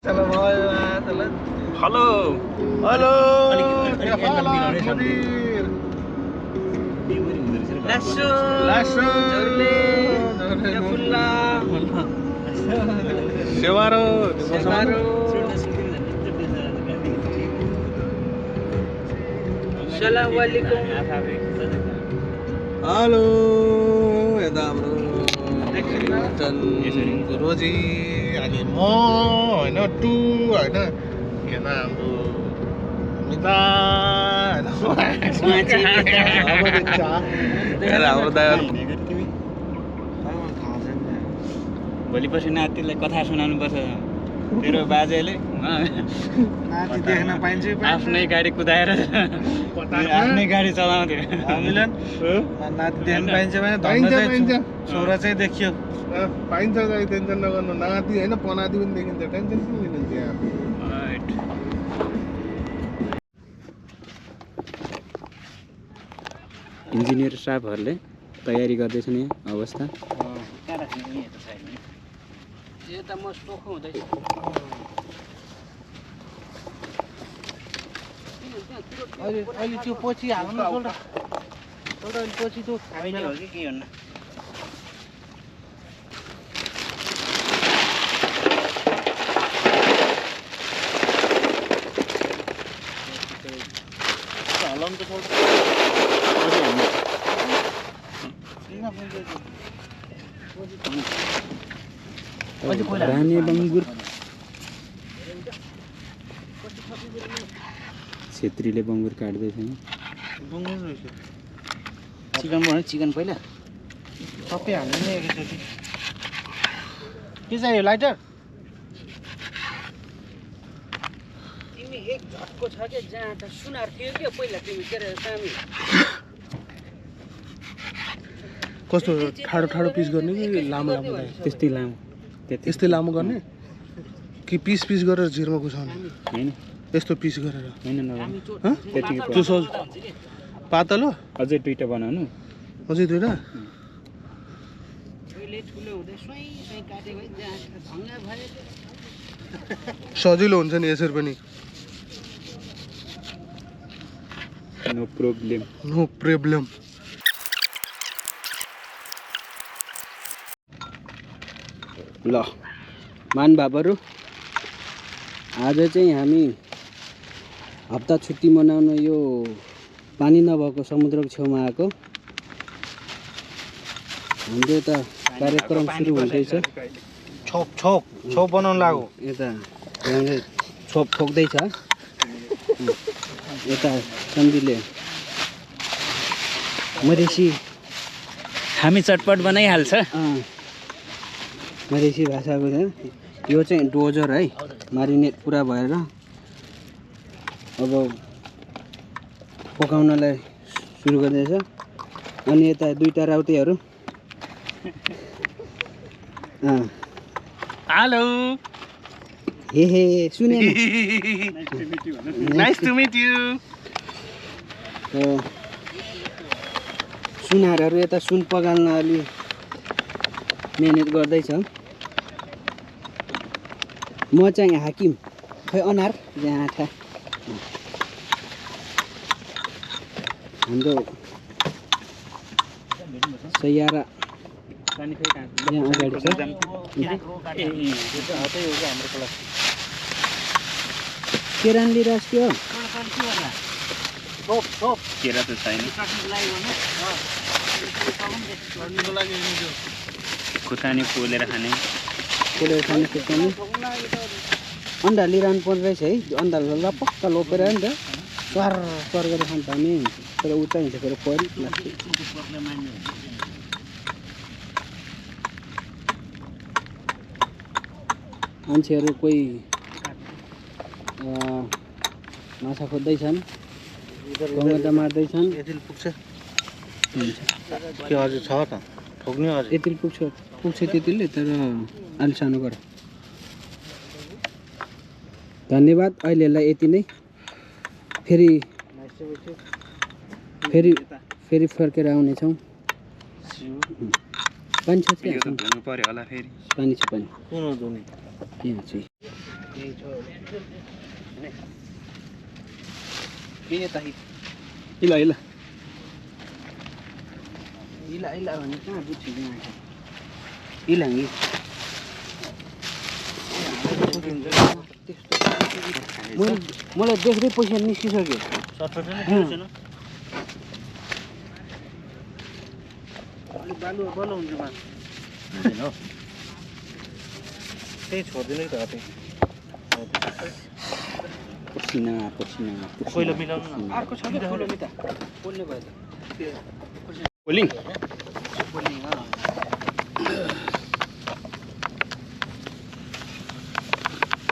Hello hello लासो लासो जौले फुल्ला सेवारो सेवारो अस्सलाम वालेकुम हेलो यता हाम्रो रोजी अनि म होइन टु होइन यहाँ हाम्रो मिता हाम्रो दाइहरू भोलि पर्सि नातिलाई कथा सुनाउनु पर्छ तेरो बाजेले नाति देख्न पाइन्छ आफ्नै गाडी कुदाएर आफ्नै गाडी चलाउँथ्यो नाति देख्न पाइन्छ भने पाइन्छ छोरा चाहिँ देखियो पाइन्छ गाडी टेन्सन नगर्नु नाति होइन पनाति पनि देखिन्छ टेन्सन किन लिनु त्यहाँ इन्जिनियर स्टाफहरूले तयारी गर्दैछन् यहाँ अवस्था अहिले त्यो पछि हाल्नु एउटा पछि त्यो अहिले हो कि के भन्नु हलाउनु त रानी बङ्गुर छेत्रीले बङ्गुर काट्दैछ चिकन बनायो चिकन पहिला सबै हाल्नु नि एकैचोटि के चाहियो लाइटर तिमी एक झट्को छ के जहाँ त सुनार थियो के पहिला तिमी के अरे सामी कस्तो ठाडो ठाडो पिस गर्ने कि लामो लामो त्यस्तै लामो यस्तै लामो गर्ने कि पिस पिस गरेर झिरमा घुसाउने हैन यस्तो पिस गरेर हैन त्यतिकै त्यो सज पातलो अझै दुईटा बनाउनु अझै दुईटा पहिले ठुलो हुँदै स्वाई स्वाई काटे भए जहाँ भङ्गा भयो सजिलो हुन्छ नि यसरी पनि नो प्रब्लम ल मान बाबाहरू आज चाहिँ हामी हप्ता छुट्टी मनाउन यो पानी नभएको समुद्रको छेउमा आएको हाम्रो यता कार्यक्रम सुरु हुँदैछ छोप बनाउनु लाग्यो यता उहाँले छोप ठोक्दैछ यता सन्धीले मधेसी हामी चटपट बनाइहाल्छ मधेसी भाषाको यो चाहिँ डोजर है मारिनेट पुरा भएर अब पकाउनलाई सुरु गर्दैछ अनि यता दुईटा राउतेहरू हेलो हे सुने नाइस टु मिट यु सुनहारहरू यता सुन पगाल्न अलि मेहनत गर्दैछ म चाहिँ हाकिम खै अनार जहाँ आँखा हाम्रो सैयारा यहाँ अगाडि छ केरान लिइरहेको थियो केरा त छैन खुर्सानी पोलेर खाने खुर्सानी अन्डा लिइरहनु पर्ने रहेछ है अन्डा लपक्क लोपेर नि त स्वार गरेर खानु पाउने तर उ चाहिँ फेरि परि मान्छेहरू कोही माछा खोज्दैछन् गङ्गा मार्दैछन् यतिल पुग्छ के अझै छ त ठोक्ने अझै यतिल पुग्छ त्यतिले तर अलि सानो गर धन्यवाद अहिलेलाई यति नै फेरि फर्केर आउनेछौँ पानी छ धुनु पर्यो होला फेरि पानी छ पानी कुन धुने यहाँ चाहिँ इला इला इला इला भने कहाँ बुझ्छु इलाङ्गी मलाई देख्दै पैसा निस्किसक्यो अलिक बालु बल हुन्छ मा त्यही छोडिदिनु त अति पसिना पहिलो मिलाउनु न अर्को छ कि खोल्नु नि त खोल्ने भयो खोलिङ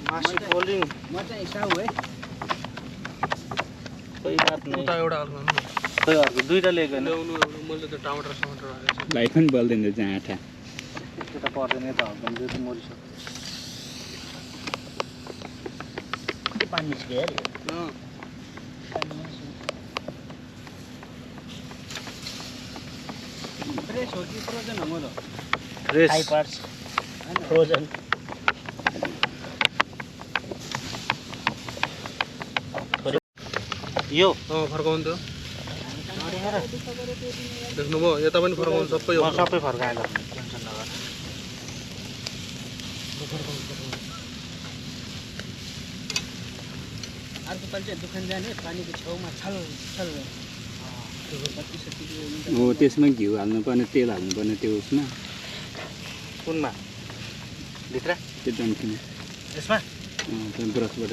मासु खोलिङ म चाहिँ साउ है कोही बात नै उता एउटा अर्को खोइ अर्को दुईटा लिएको हैन ल्याउनु मैले त टमाटर समाटर हालेको छु भाइ पनि बोल्दैन चाहिँ आँटा त्यो त पर्दैन त हस्बन्ड त्यो त मरिसक्यो पानी निस्क्यो यार फ्रेस हो कि फ्रोजन हो मोलो फ्रेस हाई पार्ट्स फ्रोजन यो फर्काउनु त देख्नुभयो यता पनि फर्काउनु सबै हो सबै फर्काएर टेन्सन नगर अर्को पालि चाहिँ दोकान जाने पानीको छेउमा छल छल हो त्यसमा घिउ हाल्नुपर्ने तेल हाल्नुपर्ने त्यो उसमा कुनमा भित्र त्यो डन्ठीमा यसमा त्यो ब्रसबाट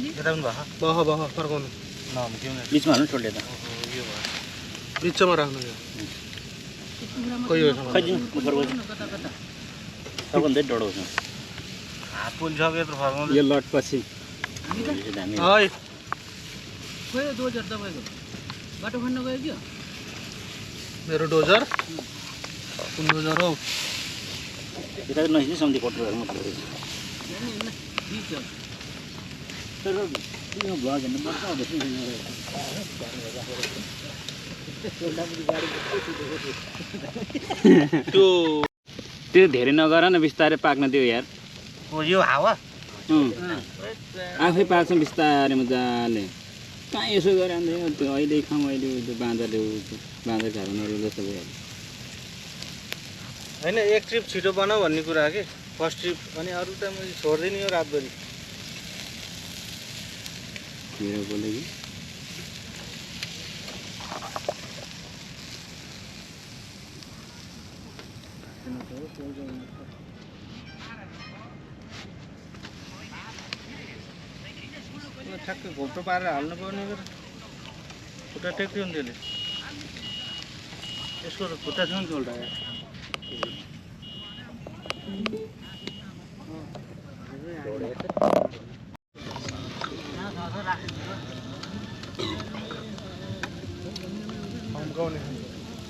यता पनि बह फर्काउनु बिचमा हाल्नु छोड्यो त यो भयो बिचमा राख्नु यो कोही हो सबभन्दा डढाउँछ हात पोलिसक्यो यत्रो फर्काउनु यो लटपछि है खोइ डोजर तपाईँको बाटो खन्न गयो कि मेरो डोजर कुन डोजर हौ यता नसिने सम्झि कटुहरू मात्रै तर यो भ्लग हेर्नु पर्छ त्यो धेरै नगर न बिस्तारै पाक्न दियो यार हो यो हावा आफै पाक्छ बिस्तारै मजाले कहाँ यसो गरेर त्यो अहिले खाउँ अहिले त्यो बाँदरले बाँदर खाएर नरो जस्तो भइहाल्यो होइन एक ट्रिप छिटो बनाऊ भन्ने कुरा के फर्स्ट ट्रिप अनि अरू त मैले छोड्दिनँ यो रातभरि मेरो बोले कि ठ्याक्कै घोप्टो पारेर हाल्नु पर्ने खुट्टा टेक्यो नि त्यसले यसको त खुट्टा छ नि चोल्टा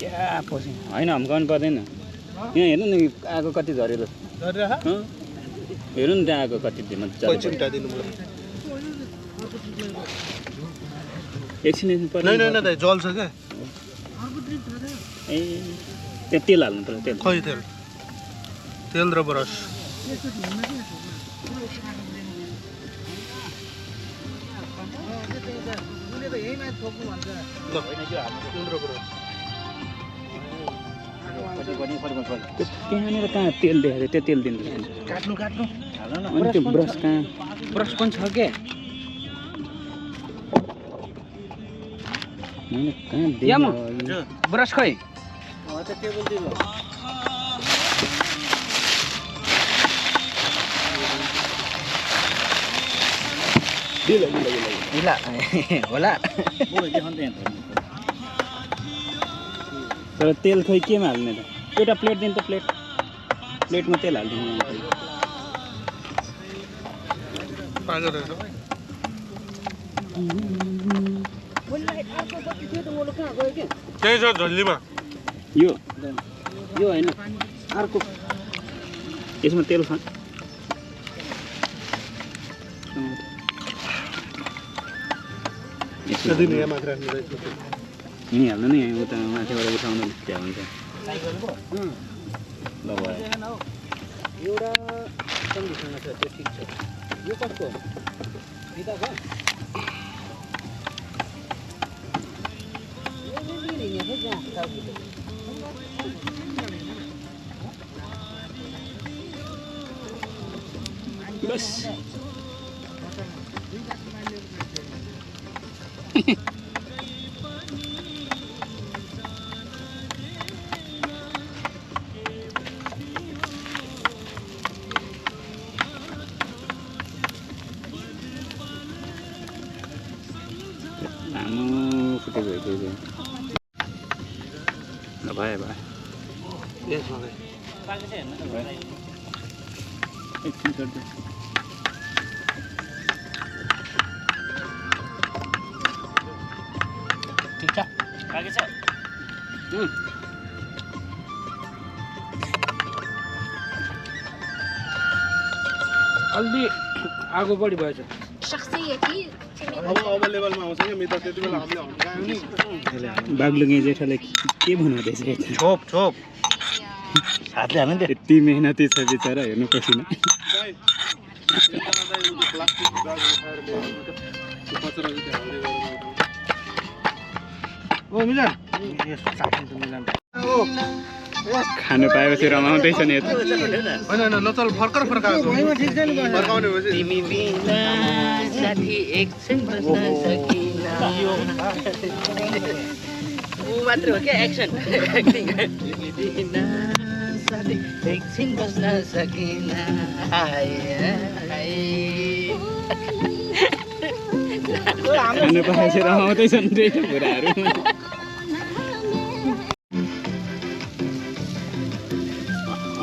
क्या पछि होइन हम्काउनु पर्दैन यहाँ हेर्नु नि आगो कति झरेको हेर्नु नि त्यहाँ आगो कति मजाले एकछिन जल्छ क्या ए त्यहाँ तेल हाल्नु पर्छ तेल खै तेल र ब्रस त्यहाँनिर कहाँ तेल देखाएको त्यो तेल दिनु काट्नु अनि त्यो ब्रस कहाँ ब्रस पनि छ क्या कहाँ ब्रस खै होला तर तेल खोइ केमा हाल्ने त एउटा प्लेट दिनु त प्लेटमा तेल हालिदिनु त्यही छ झल्लीमा यो होइन अर्को यसमा तेल छ नि हाल्नु नि उता माथिबाट उठाउनु त्यहाँ हुन्छ ल भयो एउटा सन्धिसँग छ त्यो ठिक छ यो कस्तो बिदा छ बस लामो फुटेको हो त्यो ल भयो भयो एकछिन छोड्दै ठिक छ बाँकी छ अलि आगो बढी भएछ अब लेभलमा आउँछ कि मित्र त्यति बेला हामीले हम्कायो नि बाग्लुङ्गे जेठाले के भन्नुहुँदैछ छोप छोप हातले हाल्नु नि यति मेहनती छ बिचरा हेर्नु पसिना प्लास्टिक ब्याग उठाएर ल्याएर कचरा जति हाल्दै गरेर ओ मिलन यसो साथी त मिलन खानु पाएपछि रमाउँदैछ नि यता होइन होइन नचल भर्खर फर्काएको फर्काउने भएपछि तिमी बिना साथी एकछिन बस्न सकिन ऊ मात्र हो क्या एक्सन एक्टिङ तिमी बिना साथी एकछिन बस्न सकिन खानु पाएपछि रमाउँदैछ नि त्यही त कुराहरू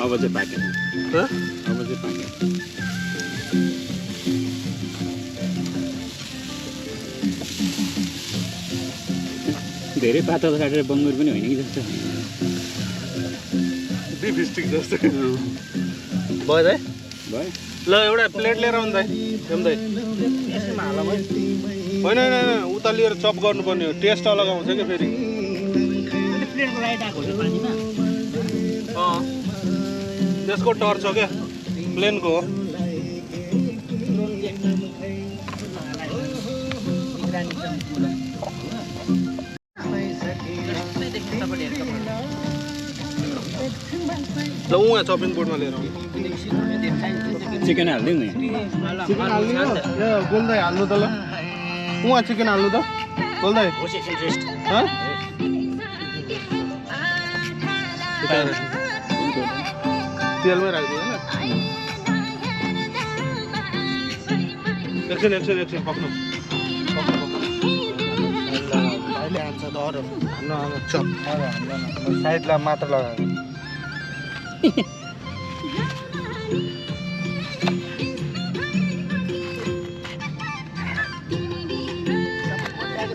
अब चाहिँ पाक्यो अब चाहिँ पाक्यो धेरै पातलो काटेर बङ्गुर पनि होइन कि जस्तो डिफिस्टिक जस्तो भयो भयो दाइ ल एउटा प्लेट लिएर आउनु दाइ दाइ होइन होइन उता लिएर चप गर्नुपर्ने हो टेस्ट अलग आउँछ क्या फेरि त्यसको टर छ क्या प्लेनको हो ल उहाँ चपिङ बोर्डमा लिएर आउनु चिकन हालिदिउँ नि चिकन हाल्नु गोलदाई हाल्नु त ल उहाँ चिकन हाल्नु त गोलदाई तेलमै राखिदिनु होइन एकछिन पक्नु अहिले हान्छ त अरू हान्नु चप साइडलाई मात्र लगाएको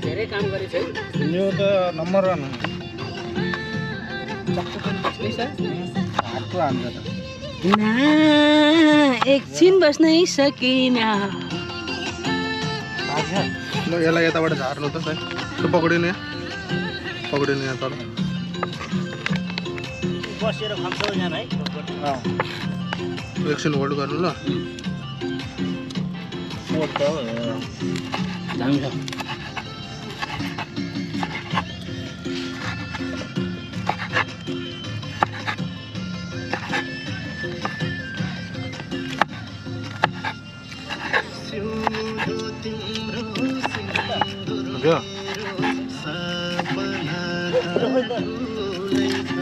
धेरै काम गरेछ है यो त नम्बर 1 हो हातको हान्छ त एकछिन बस्नै सकिन ल यसलाई यताबाट झार्नु त त्यो पक्रिने यहाँ तल बसेर खान्छौ यहाँ है एकछिन होल्ड गर्नु ल दामी छ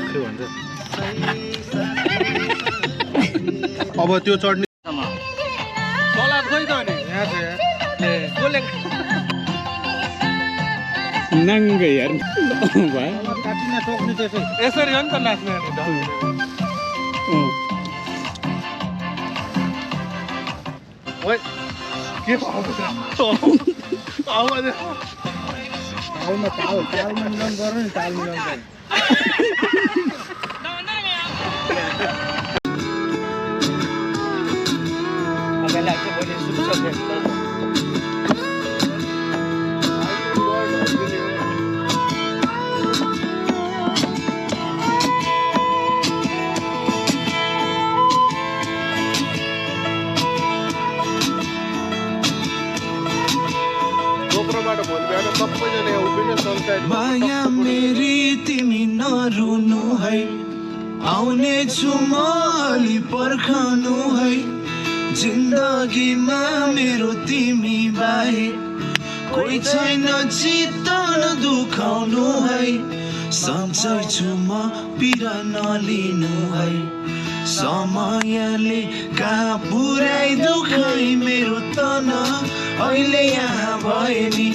के भन्छ अब त्यो चटनी सलाद खोइ त नि यहाँ चाहिँ नाङ्गै यार भयो काटिन टोक्नु त्यसै यसरी हो नि त नाच्ने ओइ के ताल मिलाउनु गर्नु नि ताल मिलाउनु पर्खनु है आउने छु म अलि पर्खनु है जिन्दगीमा मेरो तिमी बाहेक कोही छैन चित्त नदुखाउनु है सन्चै छु म पीडा नलिनु है समयले कहाँ पुर्याइ दुखाइ मेरो तन अहिले यहाँ भए नि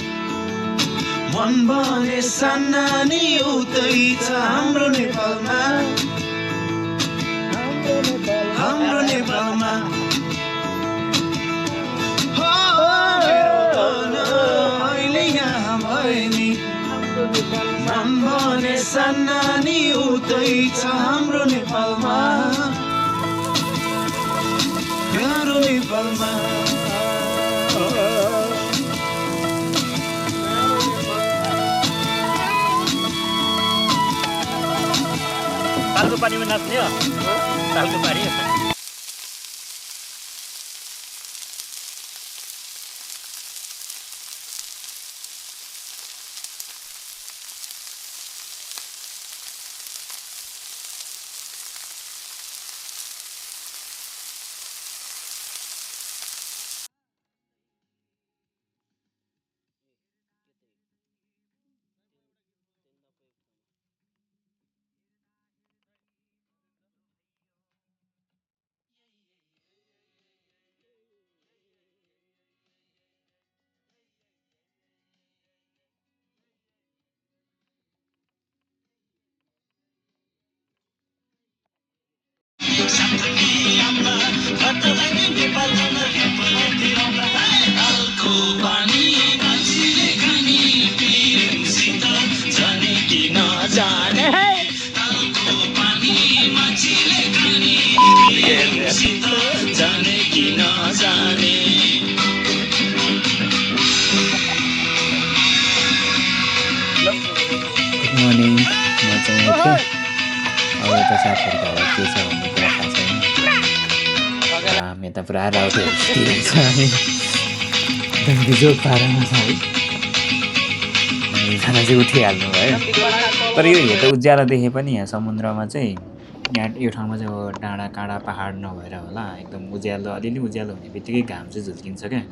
मन भने सानानी उतै छ हाम्रो नेपालमा हो मेरो तन अहिले यहाँ भए नि मन भने सानानी उतै छ हाम्रो नेपालमा प्यारो नेपालमा तालको पानीमा नाच्ने हो तालको पानी मर्निङ म चाहिँ उठ्यो अब यता साथीहरूको हालत के छ भन्ने कुरा थाहा छैन यता पुरा राउटेहरू छुटिरहेको छ है एकदम बिजोग पारामा छ है एकजना चाहिँ उठिहाल्नु भयो तर यो हेर्दा उज्यालो देखे पनि यहाँ समुद्रमा चाहिँ यहाँ यो ठाउँमा चाहिँ अब डाँडा काँडा पहाड नभएर होला एकदम उज्यालो अलिअलि उज्यालो हुने बित्तिकै घाम चाहिँ झुल्किन्छ क्या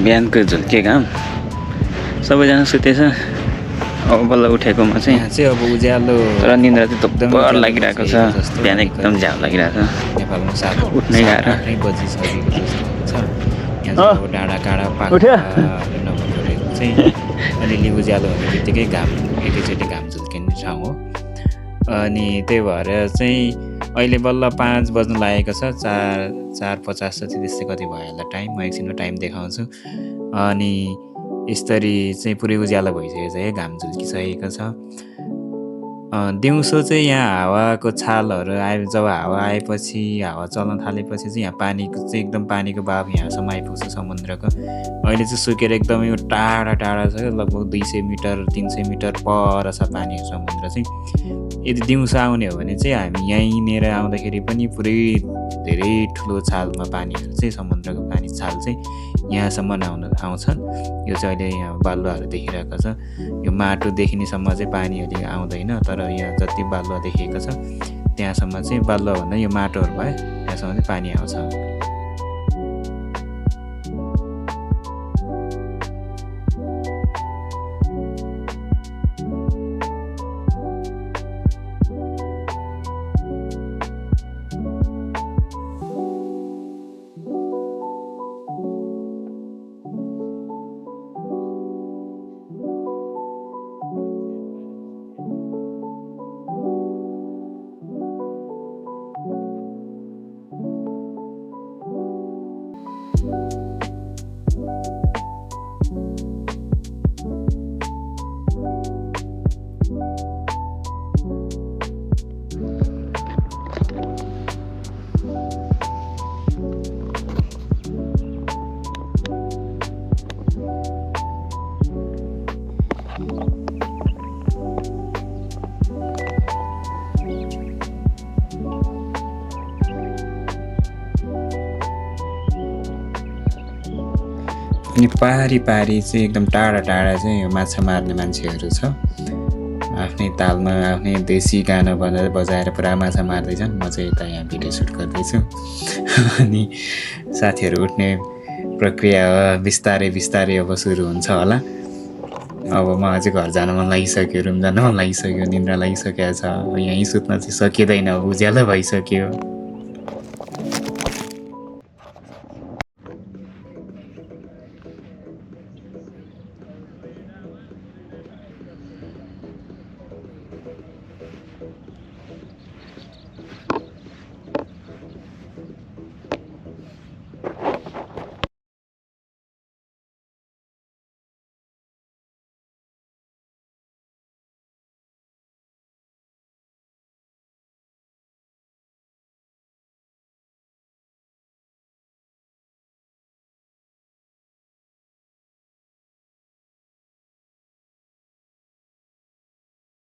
बिहानको झुल्के घाम सबैजना सुतेछ अब बल्ल उठेकोमा चाहिँ यहाँ चाहिँ अब उज्यालो र निन्द्रा चाहिँ धुप्पर लागिरहेको छ बिहान एकदम झ्याउ लागिरहेको छ नेपालमा सात उठ्नै गाह्रो 8 बजिसकेको जस्तो हुन्छ यहाँ चाहिँ अब डाँडा काँडा पाखाहरू नभएको चाहिँ अलिअलि उज्यालो हुने बित्तिकै घाम एकैचोटि घाम झुल्किने ठाउँ हो अनि त्यही भएर चाहिँ अहिले बल्ल 5 बज्नु लागेको छ 4:50 जति त्यस्तै कति भयो होला टाइम म एकछिनमा टाइम देखाउँछु अनि यसरी चाहिँ पुरै उज्यालो भइसकेको छ है घाम झुल्किसकेको छ दिउँसो चाहिँ यहाँ हावाको छालहरू जब हावा आएपछि हावा चल्न थालेपछि चाहिँ यहाँ पानीको चाहिँ एकदम पानीको बहाव यहाँसम्म आइपुग्छ समुद्रको अहिले चाहिँ सुकेर एकदमै टाढा टाढा छ लगभग 200 मिटर 300 मिटर पर छ पानी समुद्र चाहिँ यदि दिउँसो आउने हो भने चाहिँ हामी यहीँनिर आउँदाखेरि पनि पुरै धेरै ठुलो छालमा पानीहरू चाहिँ समुद्रको पानी छाल चाहिँ यहाँसम्म आउँछन् यो चाहिँ अहिले यहाँ बालुवाहरू देखिरहेको छ यो माटो देखिनेसम्म चाहिँ पानी अहिले आउँदैन तर यहाँ जति बालुवा देखिएको छ त्यहाँसम्म चाहिँ बालुवा भन्दा यो माटोहरू भयो त्यहाँसम्म चाहिँ पानी आउँछ अनि पारी चाहिँ एकदम टाढा चाहिँ यो माछा मार्ने मान्छेहरू छ। आफ्नै तालमा आफ्नै देशी गाना बजाएर पुरा माछा मार्दैछन्। म चाहिँ यता यहाँ भिडियो सुट गर्दैछु। अनि साथीहरू उठ्ने प्रक्रिया बिस्तारै अब सुरु हुन्छ होला। अब म अझै घर जान मन लागिसक्यो, रुम जान मन लागिसक्यो, निन्द्रा लागिसकेको छ। यहीँ सुत्न चाहिँ सकिँदैन, उज्यालो भइसक्यो।